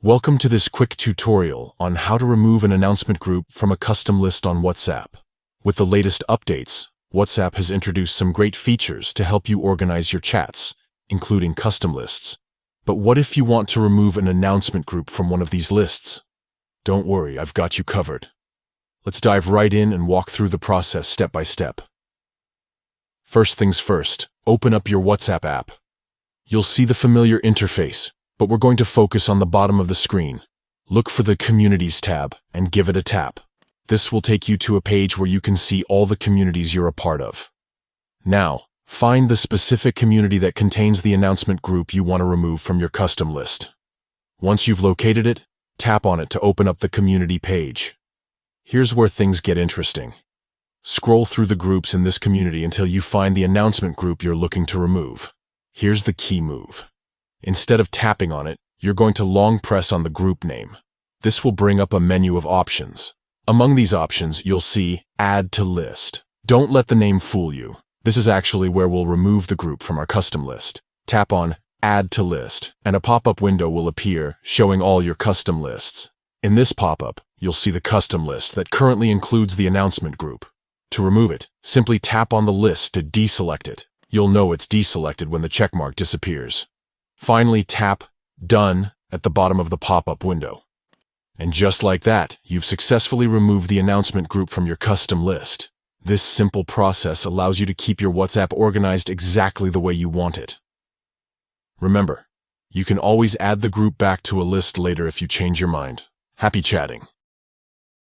Welcome to this quick tutorial on how to remove an announcement group from a custom list on WhatsApp. With the latest updates, WhatsApp has introduced some great features to help you organize your chats, including custom lists. But what if you want to remove an announcement group from one of these lists? Don't worry, I've got you covered. Let's dive right in and walk through the process step by step. First things first, open up your WhatsApp app. You'll see the familiar interface, but we're going to focus on the bottom of the screen. Look for the Communities tab and give it a tap. This will take you to a page where you can see all the communities you're a part of. Now, find the specific community that contains the announcement group you want to remove from your custom list. Once you've located it, tap on it to open up the community page. Here's where things get interesting. Scroll through the groups in this community until you find the announcement group you're looking to remove. Here's the key move. Instead of tapping on it, you're going to long press on the group name. This will bring up a menu of options. Among these options, you'll see Add to List. Don't let the name fool you. This is actually where we'll remove the group from our custom list. Tap on Add to List, and a pop-up window will appear showing all your custom lists. In this pop-up, you'll see the custom list that currently includes the announcement group. To remove it, simply tap on the list to deselect it. You'll know it's deselected when the checkmark disappears. Finally, tap Done at the bottom of the pop-up window. And just like that, you've successfully removed the announcement group from your custom list. This simple process allows you to keep your WhatsApp organized exactly the way you want it. Remember, you can always add the group back to a list later if you change your mind. Happy chatting!